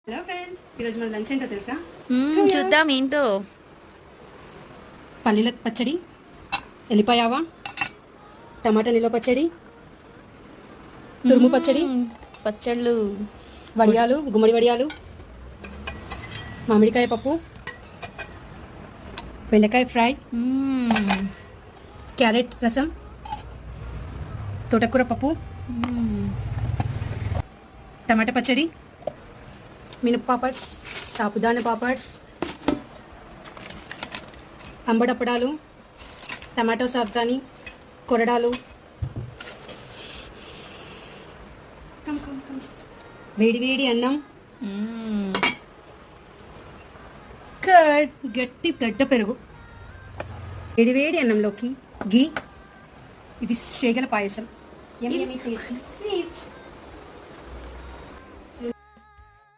Hello friends, ఈరోజు మన lunch ఏంటో తెలుసా? చూద్దాం ఏంటో. పల్లీల పచ్చడి, ఎల్లిపాయావా, టమాటా నిల్వ పచ్చడి, తురుము పచ్చడి, పచ్చళ్ళు, వడియాలు, గుమ్మడి వడియాలు, మామిడికాయ పప్పు, బెండకాయ ఫ్రై, క్యారెట్ రసం, తోటకూర పప్పు, టమాటా పచ్చడి, మినప పాపడ్స్, సాబుదానా పాపడ్స్, అంబడప్పడాలు, టమాటో సాబ్దాని, కొరడాలు, వేడి వేడి అన్నం, కర్డ్, గట్టి గడ్డ పెరుగు, వేడి వేడి అన్నంలోకి గీ. ఇది శేగల పాయసం. యమ్మీ యమ్మీ టేస్టీ స్వీట్.